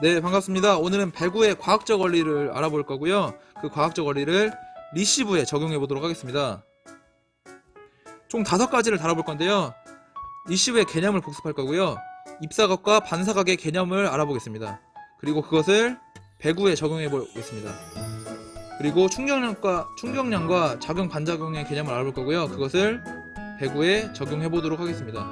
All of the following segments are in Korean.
네, 반갑습니다. 오늘은 배구의 과학적 원리를 알아볼 거고요. 그 과학적 원리를 리시브에 적용해 보도록 하겠습니다. 총 5가지를 다뤄볼 건데요. 리시브의 개념을 복습할 거고요. 입사각과 반사각의 개념을 알아보겠습니다. 그리고 그것을 배구에 적용해 보겠습니다. 그리고 충격량과 작용 반작용의 개념을 알아볼 거고요. 그것을 배구에 적용해 보도록 하겠습니다.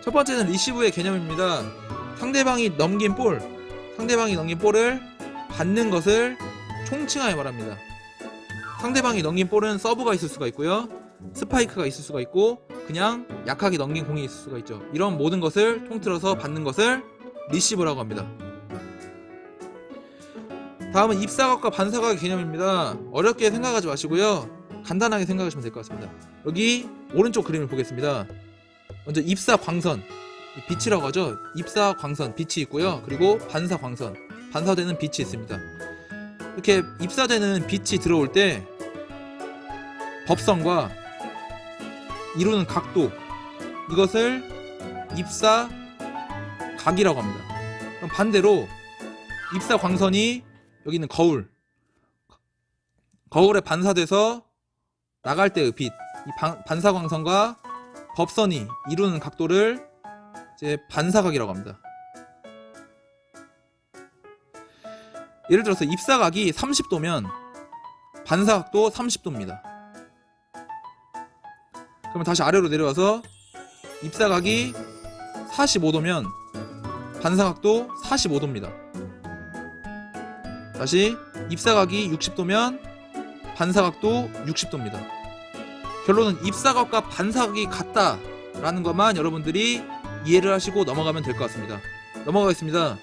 첫 번째는 리시브의 개념입니다. 상대방이 넘긴 볼을 받는 것을 총칭하여 말합니다. 상대방이 넘긴 볼은 서브가 있을 수가 있고요, 스파이크가 있을 수가 있고, 그냥 약하게 넘긴 공이 있을 수가 있죠. 이런 모든 것을 통틀어서 받는 것을 리시브라고 합니다. 다음은 입사각과 반사각의 개념입니다. 어렵게 생각하지 마시고요, 간단하게 생각하시면 될 것 같습니다. 여기 오른쪽 그림을 보겠습니다. 먼저 입사광선, 빛이라고 하죠. 입사광선, 빛이 있고요. 그리고 반사광선, 반사되는 빛이 있습니다. 이렇게 입사되는 빛이 들어올 때 법선과 이루는 각도, 이것을 입사각이라고 합니다. 그럼 반대로 입사광선이 여기 있는 거울에 반사돼서 나갈 때의 빛, 이 반사광선과 법선이 이루는 각도를 이제 반사각이라고 합니다. 예를 들어서 입사각이 30도면 반사각도 30도입니다. 그러면 다시 아래로 내려와서 입사각이 45도면 반사각도 45도입니다. 다시 입사각이 60도면 반사각도 60도입니다. 결론은 입사각과 반사각이 같다라는 것만 여러분들이 이해를 하시고 넘어가면 될 것 같습니다. 넘어가겠습니다.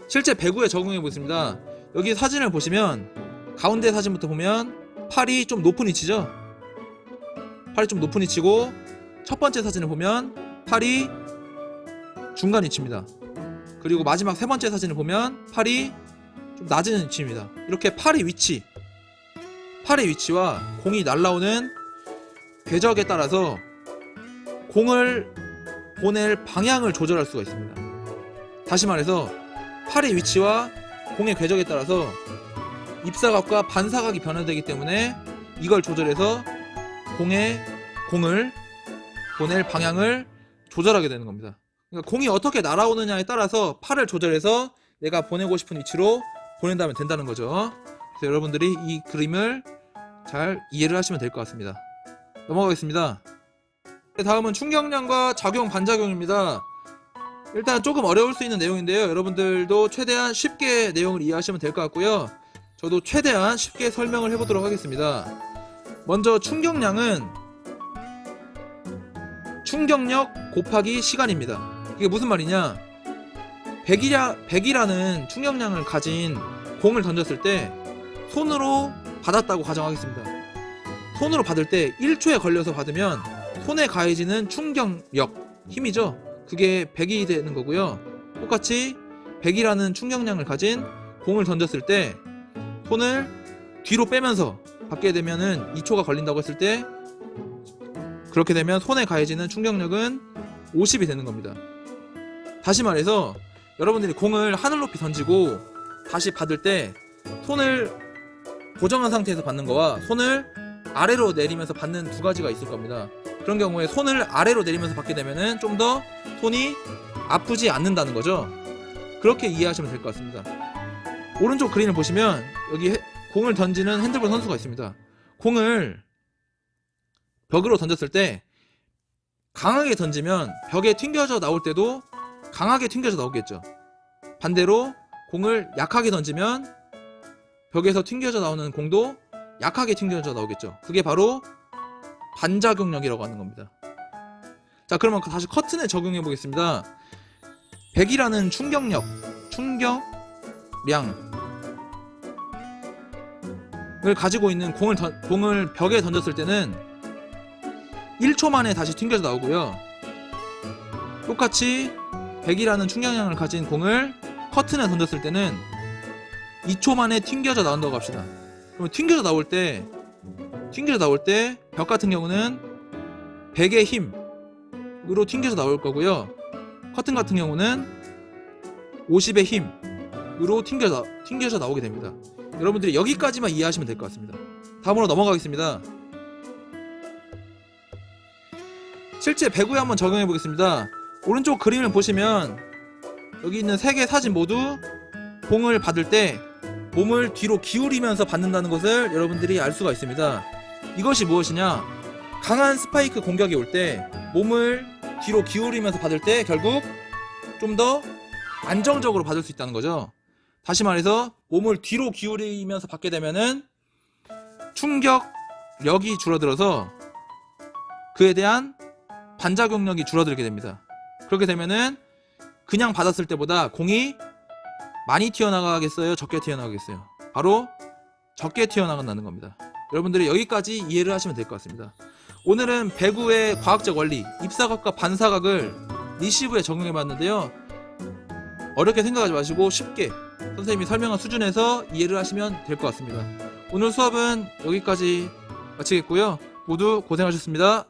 실제 배구에 적용해 보겠습니다. 여기 사진을 보시면 가운데 사진부터 보면 팔이 좀 높은 위치죠. 팔이 좀 높은 위치고, 첫 번째 사진을 보면 팔이 중간 위치입니다. 그리고 마지막 세 번째 사진을 보면 팔이 좀 낮은 위치입니다. 이렇게 팔의 위치와 공이 날아오는 궤적에 따라서 공을 보낼 방향을 조절할 수가 있습니다. 다시 말해서 팔의 위치와 공의 궤적에 따라서 입사각과 반사각이 변화되기 때문에 이걸 조절해서 공을 보낼 방향을 조절하게 되는 겁니다. 그러니까 공이 어떻게 날아오느냐에 따라서 팔을 조절해서 내가 보내고 싶은 위치로 보낸다면 된다는 거죠. 그래서 여러분들이 이 그림을 잘 이해를 하시면 될 것 같습니다. 넘어가겠습니다. 다음은 충격량과 작용 반작용입니다. 일단 조금 어려울 수 있는 내용인데요, 여러분들도 최대한 쉽게 내용을 이해하시면 될 것 같고요. 저도 최대한 쉽게 설명을 해보도록 하겠습니다. 먼저 충격량은 충격력 곱하기 시간입니다. 이게 무슨 말이냐, 100이라는 충격량을 가진 공을 던졌을 때 손으로 받았다고 가정하겠습니다. 손으로 받을 때 1초에 걸려서 받으면 손에 가해지는 충격력, 힘이죠. 그게 100이 되는 거고요. 똑같이 100이라는 충격량을 가진 공을 던졌을 때 손을 뒤로 빼면서 받게 되면은 2초가 걸린다고 했을 때, 그렇게 되면 손에 가해지는 충격력은 50이 되는 겁니다. 다시 말해서 여러분들이 공을 하늘 높이 던지고 다시 받을 때 손을 고정한 상태에서 받는 거와 손을 아래로 내리면서 받는 두 가지가 있을 겁니다. 그런 경우에 손을 아래로 내리면서 받게 되면은 좀 더 손이 아프지 않는다는 거죠. 그렇게 이해하시면 될 것 같습니다. 오른쪽 그림을 보시면 여기 공을 던지는 핸드볼 선수가 있습니다. 공을 벽으로 던졌을 때 강하게 던지면 벽에 튕겨져 나올 때도 강하게 튕겨져 나오겠죠. 반대로 공을 약하게 던지면 벽에서 튕겨져 나오는 공도 약하게 튕겨져 나오겠죠. 그게 바로 반작용력이라고 하는 겁니다. 자, 그러면 다시 커튼에 적용해 보겠습니다. 100이라는 충격량을 가지고 있는 공을 벽에 던졌을 때는 1초 만에 다시 튕겨져 나오고요. 똑같이 100이라는 충격량을 가진 공을 커튼에 던졌을 때는 2초 만에 튕겨져 나온다고 합시다. 그럼 튕겨져 나올 때 벽 같은 경우는 100의 힘으로 튕겨져 나올 거고요. 커튼 같은 경우는 50의 힘으로 튕겨져 나오게 됩니다. 여러분들이 여기까지만 이해하시면 될 것 같습니다. 다음으로 넘어가겠습니다. 실제 배구에 한번 적용해 보겠습니다. 오른쪽 그림을 보시면 여기 있는 3개 사진 모두 공을 받을 때 몸을 뒤로 기울이면서 받는다는 것을 여러분들이 알 수가 있습니다. 이것이 무엇이냐? 강한 스파이크 공격이 올 때 몸을 뒤로 기울이면서 받을 때 결국 좀 더 안정적으로 받을 수 있다는 거죠. 다시 말해서 몸을 뒤로 기울이면서 받게 되면은 충격력이 줄어들어서 그에 대한 반작용력이 줄어들게 됩니다. 그렇게 되면은 그냥 받았을 때보다 공이 많이 튀어나가겠어요? 적게 튀어나가겠어요? 바로 적게 튀어나간다는 겁니다. 여러분들이 여기까지 이해를 하시면 될 것 같습니다. 오늘은 배구의 과학적 원리, 입사각과 반사각을 리시브에 적용해 봤는데요. 어렵게 생각하지 마시고 쉽게 선생님이 설명한 수준에서 이해를 하시면 될 것 같습니다. 오늘 수업은 여기까지 마치겠고요. 모두 고생하셨습니다.